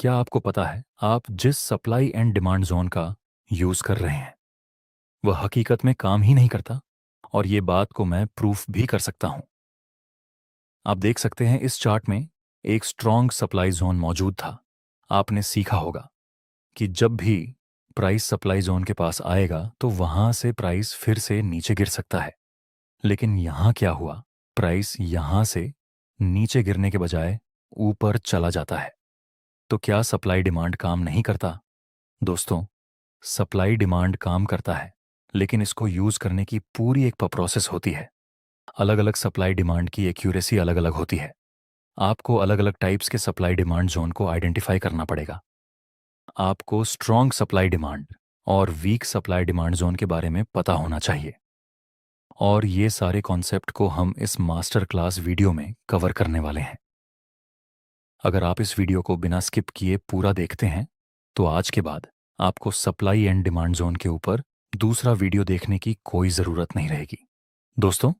क्या आपको पता है आप जिस सप्लाई एंड डिमांड जोन का यूज कर रहे हैं वह हकीकत में काम ही नहीं करता। और ये बात को मैं प्रूफ भी कर सकता हूं। आप देख सकते हैं इस चार्ट में एक स्ट्रॉन्ग सप्लाई जोन मौजूद था। आपने सीखा होगा कि जब भी प्राइस सप्लाई जोन के पास आएगा तो वहां से प्राइस फिर से नीचे गिर सकता है। लेकिन यहां क्या हुआ? प्राइस यहां से नीचे गिरने के बजाय ऊपर चला जाता है। तो क्या सप्लाई डिमांड काम नहीं करता? दोस्तों, सप्लाई डिमांड काम करता है, लेकिन इसको यूज करने की पूरी एक प्रोसेस होती है। अलग अलग सप्लाई डिमांड की एक्यूरेसी अलग अलग होती है। आपको अलग अलग टाइप्स के सप्लाई डिमांड जोन को आइडेंटिफाई करना पड़ेगा। आपको स्ट्रॉन्ग सप्लाई डिमांड और वीक सप्लाई डिमांड जोन के बारे में पता होना चाहिए। और ये सारे कॉन्सेप्ट को हम इस मास्टर क्लास वीडियो में कवर करने वाले हैं। अगर आप इस वीडियो को बिना स्किप किए पूरा देखते हैं तो आज के बाद आपको सप्लाई एंड डिमांड जोन के ऊपर दूसरा वीडियो देखने की कोई ज़रूरत नहीं रहेगी। दोस्तों,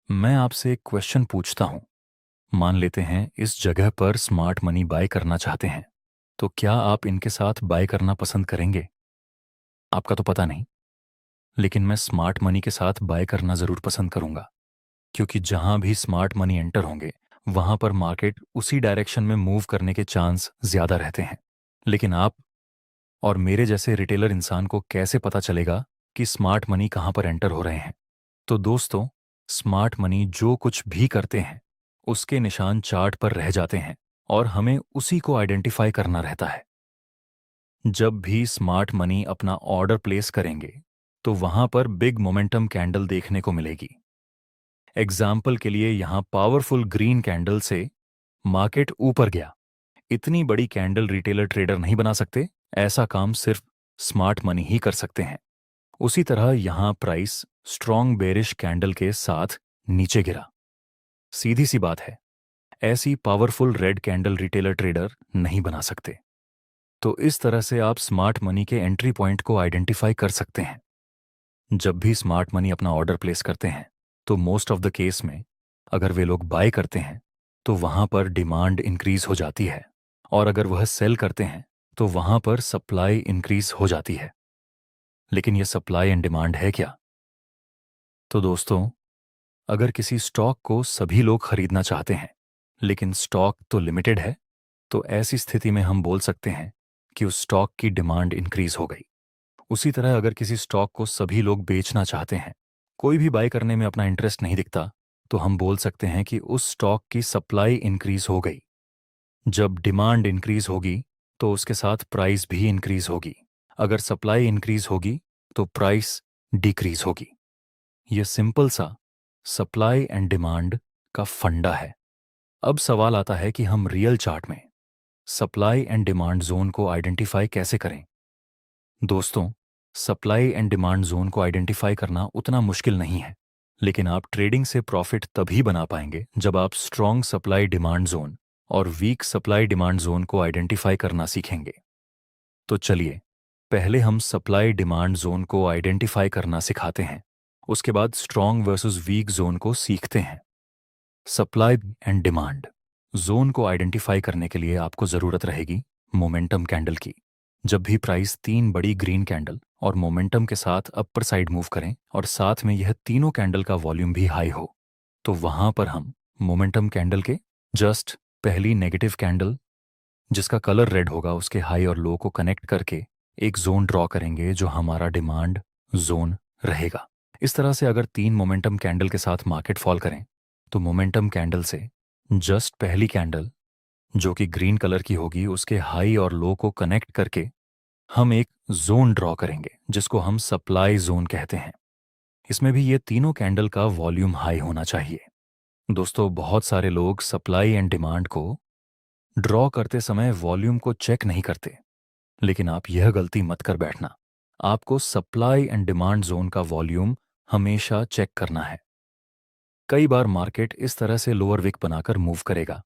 मैं आपसे एक क्वेश्चन पूछता हूं। मान लेते हैं इस जगह पर स्मार्ट मनी बाय करना चाहते हैं, तो क्या आप इनके साथ बाय करना पसंद करेंगे? आपका तो पता नहीं, लेकिन मैं स्मार्ट मनी के साथ बाय करना ज़रूर पसंद करूंगा। क्योंकि जहां भी स्मार्ट मनी एंटर होंगे वहां पर मार्केट उसी डायरेक्शन में मूव करने के चांस ज़्यादा रहते हैं। लेकिन आप और मेरे जैसे रिटेलर इंसान को कैसे पता चलेगा कि स्मार्ट मनी कहां पर एंटर हो रहे हैं? तो दोस्तों, स्मार्ट मनी जो कुछ भी करते हैं उसके निशान चार्ट पर रह जाते हैं और हमें उसी को आइडेंटिफाई करना रहता है। जब भी स्मार्ट मनी अपना ऑर्डर प्लेस करेंगे तो वहां पर बिग मोमेंटम कैंडल देखने को मिलेगी। एग्जाम्पल के लिए यहां पावरफुल ग्रीन कैंडल से मार्केट ऊपर गया। इतनी बड़ी कैंडल रिटेलर ट्रेडर नहीं बना सकते। ऐसा काम सिर्फ स्मार्ट मनी ही कर सकते हैं। उसी तरह यहां प्राइस स्ट्रॉन्ग बेरिश कैंडल के साथ नीचे गिरा। सीधी सी बात है, ऐसी powerful red candle retailer trader नहीं बना सकते। तो इस तरह से आप स्मार्ट मनी के एंट्री पॉइंट को आइडेंटिफाई कर सकते हैं। जब भी स्मार्ट मनी अपना ऑर्डर प्लेस करते हैं तो मोस्ट ऑफ द केस में अगर वे लोग बाय करते हैं तो वहां पर डिमांड इंक्रीज हो जाती है, और अगर वह सेल करते हैं तो वहां पर सप्लाई इंक्रीज हो जाती है। लेकिन यह सप्लाई एंड डिमांड है क्या? तो दोस्तों, अगर किसी स्टॉक को सभी लोग खरीदना चाहते हैं लेकिन स्टॉक तो लिमिटेड है, तो ऐसी स्थिति में हम बोल सकते हैं कि उस स्टॉक की डिमांड इंक्रीज हो गई। उसी तरह अगर किसी स्टॉक को सभी लोग बेचना चाहते हैं, कोई भी बाय करने में अपना इंटरेस्ट नहीं दिखता, तो हम बोल सकते हैं कि उस स्टॉक की सप्लाई इंक्रीज हो गई। जब डिमांड इंक्रीज होगी तो उसके साथ प्राइस भी इंक्रीज होगी। अगर सप्लाई इंक्रीज होगी तो प्राइस डिक्रीज होगी। यह सिंपल सा सप्लाई एंड डिमांड का फंडा है। अब सवाल आता है कि हम रियल चार्ट में सप्लाई एंड डिमांड जोन को आइडेंटिफाई कैसे करें? दोस्तों, सप्लाई एंड डिमांड जोन को आइडेंटिफाई करना उतना मुश्किल नहीं है, लेकिन आप ट्रेडिंग से प्रॉफिट तभी बना पाएंगे जब आप स्ट्रॉन्ग सप्लाई डिमांड जोन और वीक सप्लाई डिमांड जोन को आइडेंटिफाई करना सीखेंगे। तो चलिए, पहले हम सप्लाई डिमांड जोन को आइडेंटिफाई करना सिखाते हैं। उसके बाद स्ट्रॉन्ग वर्सेस वीक जोन को सीखते हैं। सप्लाई एंड डिमांड जोन को आइडेंटिफाई करने के लिए आपको जरूरत रहेगी मोमेंटम कैंडल की। जब भी प्राइस तीन बड़ी ग्रीन कैंडल और मोमेंटम के साथ अपर साइड मूव करें और साथ में यह तीनों कैंडल का वॉल्यूम भी हाई हो, तो वहां पर हम मोमेंटम कैंडल के जस्ट पहली नेगेटिव कैंडल जिसका कलर रेड होगा उसके हाई और लो को कनेक्ट करके एक जोन ड्रॉ करेंगे जो हमारा डिमांड जोन रहेगा। इस तरह से अगर तीन मोमेंटम कैंडल के साथ मार्केट फॉल करें तो मोमेंटम कैंडल से जस्ट पहली कैंडल जो कि ग्रीन कलर की होगी उसके हाई और लो को कनेक्ट करके हम एक जोन ड्रॉ करेंगे जिसको हम सप्लाई जोन कहते हैं। इसमें भी ये तीनों कैंडल का वॉल्यूम हाई होना चाहिए। दोस्तों, बहुत सारे लोग सप्लाई एंड डिमांड को ड्रॉ करते समय वॉल्यूम को चेक नहीं करते, लेकिन आप यह गलती मत कर बैठना। आपको सप्लाई एंड डिमांड जोन का वॉल्यूम हमेशा चेक करना है। कई बार मार्केट इस तरह से लोअर विक बनाकर मूव करेगा।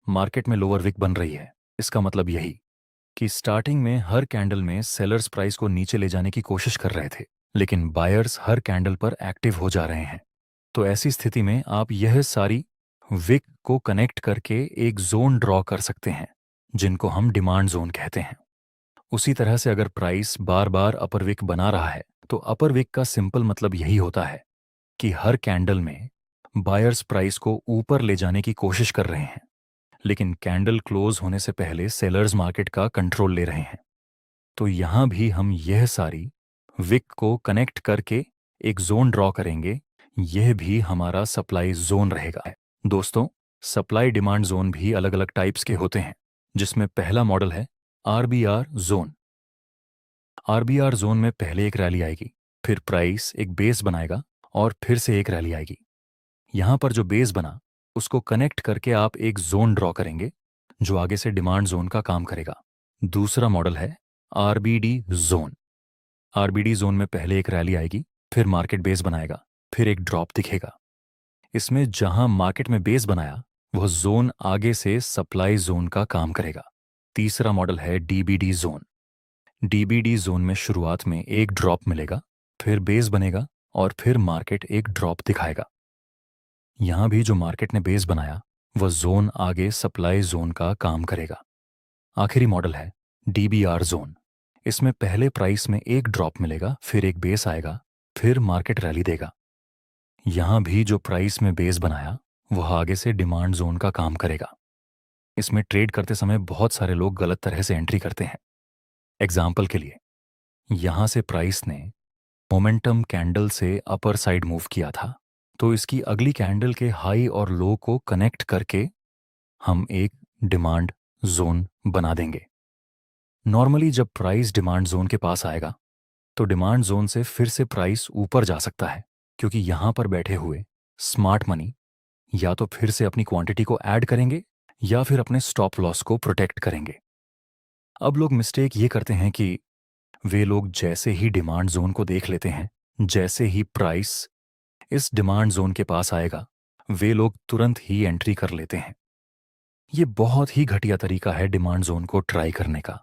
मार्केट में लोअर विक बन रही है, इसका मतलब यही कि स्टार्टिंग में हर कैंडल में सेलर्स प्राइस को नीचे ले जाने की कोशिश कर रहे थे, लेकिन बायर्स हर कैंडल पर एक्टिव हो जा रहे हैं। तो ऐसी स्थिति में आप यह सारी विक को कनेक्ट करके एक जोन ड्रॉ कर सकते हैं जिनको हम डिमांड जोन कहते हैं। उसी तरह से अगर प्राइस बार बार अपर विक बना रहा है तो अपर विक का सिंपल मतलब यही होता है कि हर कैंडल में बायर्स प्राइस को ऊपर ले जाने की कोशिश कर रहे हैं, लेकिन कैंडल क्लोज होने से पहले सेलर्स मार्केट का कंट्रोल ले रहे हैं। तो यहां भी हम यह सारी विक को कनेक्ट करके एक जोन ड्रॉ करेंगे। यह भी हमारा सप्लाई जोन रहेगा। दोस्तों, सप्लाई डिमांड जोन भी अलग अलग टाइप्स के होते हैं, जिसमें पहला मॉडल है आरबीआर जोन। आरबीआर जोन में पहले एक रैली आएगी, फिर प्राइस एक बेस बनाएगा और फिर से एक रैली आएगी। यहां पर जो बेस बना उसको कनेक्ट करके आप एक जोन ड्रॉ करेंगे जो आगे से डिमांड जोन का काम करेगा। दूसरा मॉडल है आरबीडी जोन। आरबीडी जोन में पहले एक रैली आएगी, फिर मार्केट बेस बनाएगा, फिर एक ड्रॉप दिखेगा। इसमें जहां मार्केट में बेस बनाया वह जोन आगे से सप्लाई जोन का काम करेगा। तीसरा मॉडल है डीबीडी जोन। डीबीडी जोन में शुरुआत में एक ड्रॉप मिलेगा, फिर बेस बनेगा और फिर मार्केट एक ड्रॉप दिखाएगा। यहां भी जो मार्केट ने बेस बनाया वह जोन आगे सप्लाई जोन का काम करेगा। आखिरी मॉडल है डीबीआर जोन। इसमें पहले प्राइस में एक ड्रॉप मिलेगा, फिर एक बेस आएगा, फिर मार्केट रैली देगा। यहां भी जो प्राइस में बेस बनाया वह आगे से डिमांड जोन का काम करेगा। इसमें ट्रेड करते समय बहुत सारे लोग गलत तरह से एंट्री करते हैं। एग्जाम्पल के लिए, यहां से प्राइस ने मोमेंटम कैंडल से अपर साइड मूव किया था, तो इसकी अगली कैंडल के हाई और लो को कनेक्ट करके हम एक डिमांड जोन बना देंगे। नॉर्मली जब प्राइस डिमांड जोन के पास आएगा तो डिमांड जोन से फिर से प्राइस ऊपर जा सकता है, क्योंकि यहां पर बैठे हुए स्मार्ट मनी या तो फिर से अपनी क्वांटिटी को ऐड करेंगे या फिर अपने स्टॉप लॉस को प्रोटेक्ट करेंगे। अब लोग मिस्टेक ये करते हैं कि वे लोग जैसे ही डिमांड जोन को देख लेते हैं, जैसे ही प्राइस इस डिमांड जोन के पास आएगा, वे लोग तुरंत ही एंट्री कर लेते हैं। ये बहुत ही घटिया तरीका है डिमांड जोन को ट्राई करने का,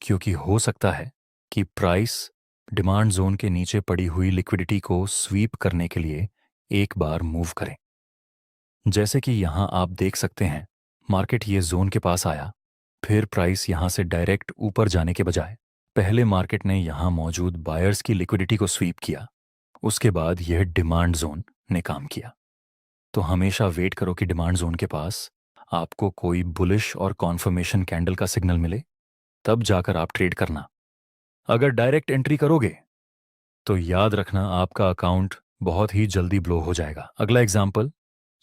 क्योंकि हो सकता है कि प्राइस डिमांड जोन के नीचे पड़ी हुई लिक्विडिटी को स्वीप करने के लिए एक बार मूव करे। जैसे कि यहां आप देख सकते हैं, मार्केट ये जोन के पास आया, फिर प्राइस यहां से डायरेक्ट ऊपर जाने के बजाय पहले मार्केट ने यहां मौजूद बायर्स की लिक्विडिटी को स्वीप किया, उसके बाद यह डिमांड जोन ने काम किया। तो हमेशा वेट करो कि डिमांड जोन के पास आपको कोई बुलिश और कॉन्फर्मेशन कैंडल का सिग्नल मिले, तब जाकर आप ट्रेड करना। अगर डायरेक्ट एंट्री करोगे तो याद रखना आपका अकाउंट बहुत ही जल्दी ब्लो हो जाएगा। अगला एग्जाम्पल,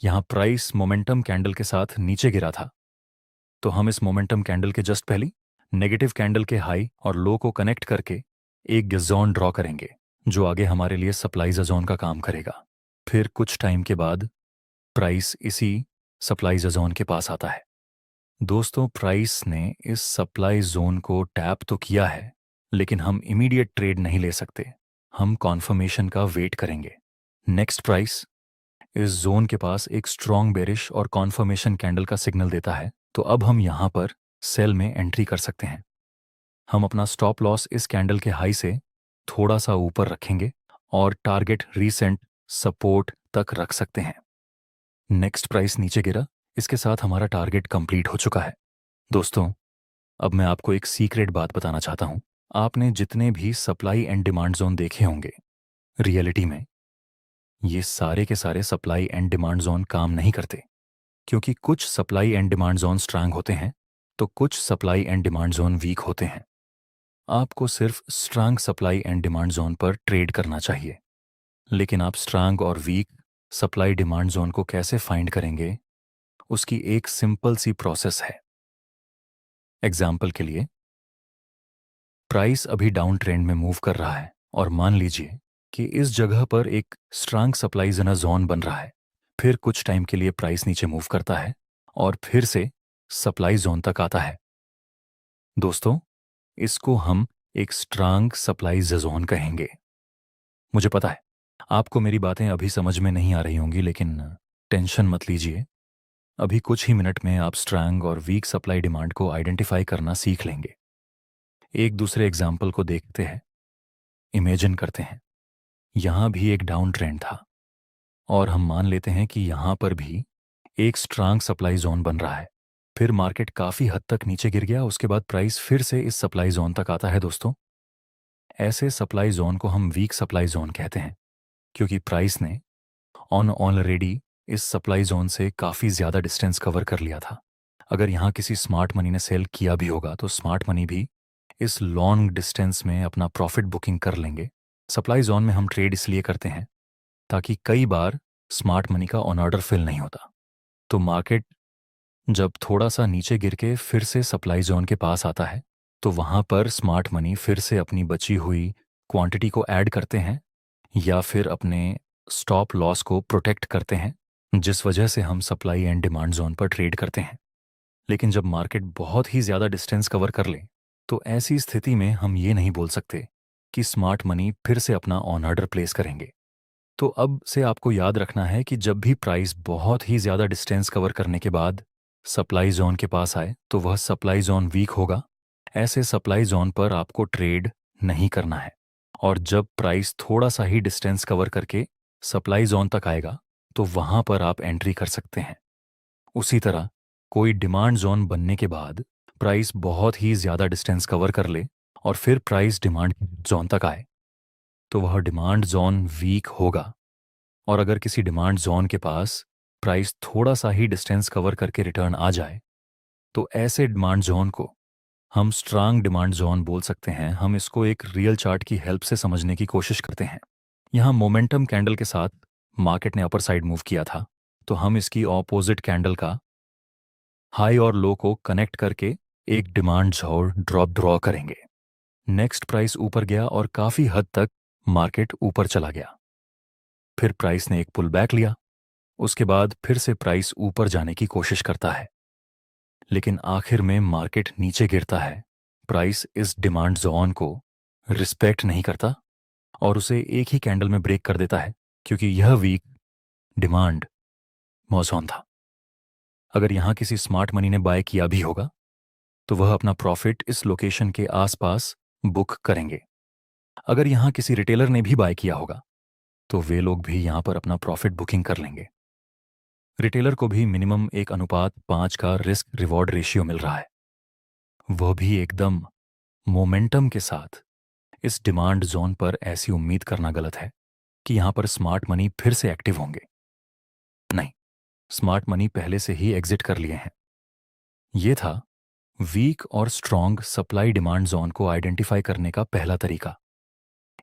यहां प्राइस मोमेंटम कैंडल के साथ नीचे गिरा था, तो हम इस मोमेंटम कैंडल के जस्ट पहले नेगेटिव कैंडल के हाई और लो को कनेक्ट करके एक जोन ड्रॉ करेंगे जो आगे हमारे लिए सप्लाई जोन का काम करेगा। फिर कुछ टाइम के बाद प्राइस इसी सप्लाई जोन के पास आता है। दोस्तों, प्राइस ने इस सप्लाई जोन को टैप तो किया है, लेकिन हम इमीडिएट ट्रेड नहीं ले सकते। हम कॉन्फर्मेशन का वेट करेंगे। नेक्स्ट प्राइस इस जोन के पास एक स्ट्रॉन्ग बेरिश और कॉन्फर्मेशन कैंडल का सिग्नल देता है, तो अब हम यहां पर सेल में एंट्री कर सकते हैं। हम अपना स्टॉप लॉस इस कैंडल के हाई से थोड़ा सा ऊपर रखेंगे और टारगेट रीसेंट सपोर्ट तक रख सकते हैं। नेक्स्ट प्राइस नीचे गिरा, इसके साथ हमारा टारगेट कंप्लीट हो चुका है। दोस्तों, अब मैं आपको एक सीक्रेट बात बताना चाहता हूं। आपने जितने भी सप्लाई एंड डिमांड जोन देखे होंगे, रियलिटी में ये सारे के सारे सप्लाई एंड डिमांड जोन काम नहीं करते, क्योंकि कुछ supply and demand zone strong होते हैं तो कुछ supply and demand zone weak होते हैं। आपको सिर्फ strong supply and demand zone पर ट्रेड करना चाहिए। लेकिन आप स्ट्रांग और वीक सप्लाई डिमांड जोन को कैसे फाइंड करेंगे, उसकी एक सिंपल सी प्रोसेस है। एग्जाम्पल के लिए, प्राइस अभी डाउन ट्रेंड में मूव कर रहा है और मान लीजिए कि इस जगह पर एक स्ट्रांग सप्लाई जोन बन रहा है। फिर कुछ टाइम के लिए प्राइस नीचे मूव करता है और फिर से सप्लाई जोन तक आता है। दोस्तों, इसको हम एक स्ट्रांग सप्लाई जोन कहेंगे। मुझे पता है आपको मेरी बातें अभी समझ में नहीं आ रही होंगी, लेकिन टेंशन मत लीजिए। अभी कुछ ही मिनट में आप स्ट्रांग और वीक सप्लाई डिमांड को आइडेंटिफाई करना सीख लेंगे। एक दूसरे एग्जाम्पल को देखते हैं। इमेजिन करते हैं यहां भी एक डाउन ट्रेंड था और हम मान लेते हैं कि यहां पर भी एक स्ट्रांग सप्लाई जोन बन रहा है। फिर मार्केट काफ़ी हद तक नीचे गिर गया, उसके बाद प्राइस फिर से इस सप्लाई जोन तक आता है दोस्तों। ऐसे सप्लाई जोन को हम वीक सप्लाई जोन कहते हैं, क्योंकि प्राइस ने ऑलरेडी इस सप्लाई जोन से काफ़ी ज़्यादा डिस्टेंस कवर कर लिया था। अगर यहाँ किसी स्मार्ट मनी ने सेल किया भी होगा तो स्मार्ट मनी भी इस लॉन्ग डिस्टेंस में अपना प्रॉफिट बुकिंग कर लेंगे। सप्लाई जोन में हम ट्रेड इसलिए करते हैं ताकि कई बार स्मार्ट मनी का ऑन ऑर्डर फिल नहीं होता। तो मार्केट जब थोड़ा सा नीचे गिर के फिर से सप्लाई जोन के पास आता है, तो वहाँ पर स्मार्ट मनी फिर से अपनी बची हुई क्वांटिटी को ऐड करते हैं या फिर अपने स्टॉप लॉस को प्रोटेक्ट करते हैं, जिस वजह से हम सप्लाई एंड डिमांड जोन पर ट्रेड करते हैं। लेकिन जब मार्केट बहुत ही ज़्यादा डिस्टेंस कवर कर ले, तो ऐसी स्थिति में हम ये नहीं बोल सकते कि स्मार्ट मनी फिर से अपना ऑन ऑर्डर प्लेस करेंगे। तो अब से आपको याद रखना है कि जब भी प्राइस बहुत ही ज़्यादा डिस्टेंस कवर करने के बाद सप्लाई जोन के पास आए, तो वह सप्लाई जोन वीक होगा। ऐसे सप्लाई जोन पर आपको ट्रेड नहीं करना है। और जब प्राइस थोड़ा सा ही डिस्टेंस कवर करके सप्लाई जोन तक आएगा, तो वहाँ पर आप एंट्री कर सकते हैं। उसी तरह कोई डिमांड जोन बनने के बाद प्राइस बहुत ही ज़्यादा डिस्टेंस कवर कर ले और फिर प्राइस डिमांड जोन तक आए, तो वह डिमांड जोन वीक होगा। और अगर किसी डिमांड जोन के पास प्राइस थोड़ा सा ही डिस्टेंस कवर करके रिटर्न आ जाए, तो ऐसे डिमांड जोन को हम स्ट्रांग डिमांड जोन बोल सकते हैं। हम इसको एक रियल चार्ट की हेल्प से समझने की कोशिश करते हैं। यहाँ मोमेंटम कैंडल के साथ मार्केट ने अपर साइड मूव किया था, तो हम इसकी ऑपोजिट कैंडल का हाई और लो को कनेक्ट करके एक डिमांड जोन ड्रॉ करेंगे। नेक्स्ट प्राइस ऊपर गया और काफ़ी हद तक मार्केट ऊपर चला गया। फिर प्राइस ने एक पुल बैक लिया, उसके बाद फिर से प्राइस ऊपर जाने की कोशिश करता है, लेकिन आखिर में मार्केट नीचे गिरता है। प्राइस इस डिमांड जोन को रिस्पेक्ट नहीं करता और उसे एक ही कैंडल में ब्रेक कर देता है, क्योंकि यह वीक डिमांड जोन था। अगर यहां किसी स्मार्ट मनी ने बाय किया भी होगा, तो वह अपना प्रॉफिट इस लोकेशन के आसपास बुक करेंगे। अगर यहां किसी रिटेलर ने भी बाय किया होगा, तो वे लोग भी यहां पर अपना प्रॉफिट बुकिंग कर लेंगे। रिटेलर को भी मिनिमम 1:5 का रिस्क रिवॉर्ड रेशियो मिल रहा है, वह भी एकदम मोमेंटम के साथ। इस डिमांड जोन पर ऐसी उम्मीद करना गलत है कि यहां पर स्मार्ट मनी फिर से एक्टिव होंगे। नहीं, स्मार्ट मनी पहले से ही एग्जिट कर लिए हैं। यह था वीक और स्ट्रॉन्ग सप्लाई डिमांड जोन को आइडेंटिफाई करने का पहला तरीका।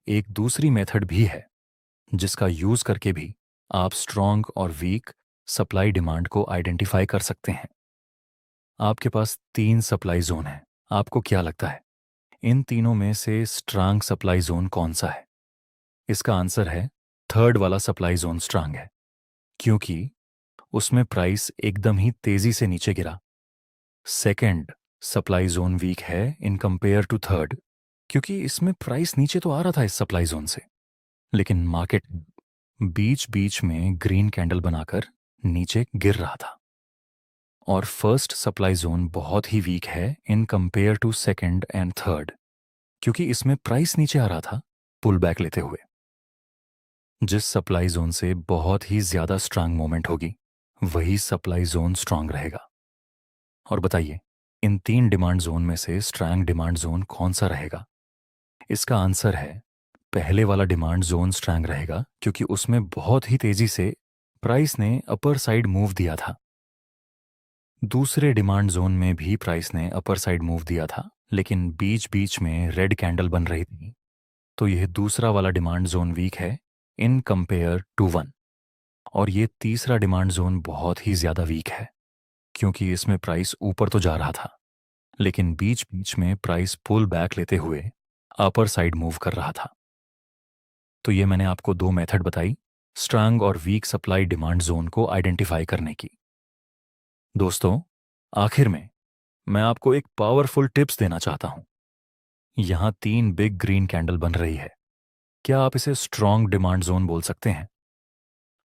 एक दूसरी मेथड भी है जिसका यूज करके भी आप स्ट्रॉन्ग और वीक सप्लाई डिमांड को आइडेंटिफाई कर सकते हैं। आपके पास 3 सप्लाई जोन हैं। आपको क्या लगता है, इन तीनों में से स्ट्रांग सप्लाई जोन कौन सा है? इसका आंसर है थर्ड वाला सप्लाई जोन स्ट्रांग है, क्योंकि उसमें प्राइस एकदम ही तेजी से नीचे गिरा। सेकंड सप्लाई जोन वीक है इन कंपेयर टू थर्ड, क्योंकि इसमें प्राइस नीचे तो आ रहा था इस सप्लाई जोन से, लेकिन मार्केट बीच बीच में ग्रीन कैंडल बनाकर नीचे गिर रहा था। और फर्स्ट सप्लाई जोन बहुत ही वीक है in compare to second and third, क्योंकि इसमें प्राइस नीचे आ रहा था पुल बैक लेते हुए। जिस सप्लाई जोन से बहुत ही ज्यादा स्ट्रांग मोमेंट होगी, वही सप्लाई जोन स्ट्रांग रहेगा। और बताइए, इन 3 डिमांड जोन में से स्ट्रांग डिमांड जोन कौन सा रहेगा? इसका आंसर है पहले वाला डिमांड जोन स्ट्रांग रहेगा, क्योंकि उसमें बहुत ही तेजी से प्राइस ने अपर साइड मूव दिया था। दूसरे डिमांड जोन में भी प्राइस ने अपर साइड मूव दिया था, लेकिन बीच बीच में रेड कैंडल बन रही थी। तो यह दूसरा वाला डिमांड जोन वीक है इन कंपेयर टू 1। और ये तीसरा डिमांड जोन बहुत ही ज्यादा वीक है, क्योंकि इसमें प्राइस ऊपर तो जा रहा था, लेकिन बीच बीच में प्राइस पुल बैक लेते हुए अपर साइड मूव कर रहा था। तो ये मैंने आपको 2 मेथड बताई स्ट्रांग और वीक सप्लाई डिमांड जोन को आइडेंटिफाई करने की। दोस्तों, आखिर में मैं आपको एक पावरफुल टिप्स देना चाहता हूं। यहां 3 बिग ग्रीन कैंडल बन रही है। क्या आप इसे स्ट्रांग डिमांड जोन बोल सकते हैं?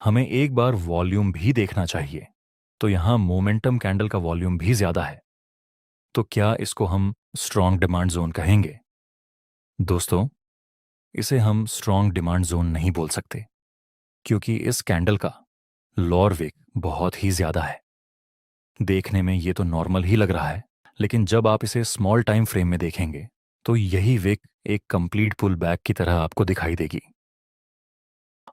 हमें एक बार वॉल्यूम भी देखना चाहिए। तो यहां मोमेंटम कैंडल का वॉल्यूम भी ज्यादा है, तो क्या इसको हम स्ट्रांग डिमांड जोन कहेंगे? दोस्तों, इसे हम स्ट्रांग डिमांड जोन नहीं बोल सकते, क्योंकि इस कैंडल का लोअर विक बहुत ही ज्यादा है। देखने में ये तो नॉर्मल ही लग रहा है, लेकिन जब आप इसे स्मॉल टाइम फ्रेम में देखेंगे तो यही विक एक कंप्लीट पुल बैक की तरह आपको दिखाई देगी।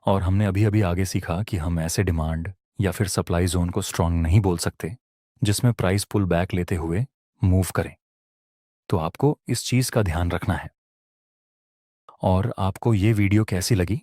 और हमने अभी अभी आगे सीखा कि हम ऐसे डिमांड या फिर सप्लाई जोन को स्ट्रांग नहीं बोल सकते जिसमें प्राइस पुल बैक लेते हुए मूव करें। तो आपको इस चीज़ का ध्यान रखना है। और आपको ये वीडियो कैसी लगी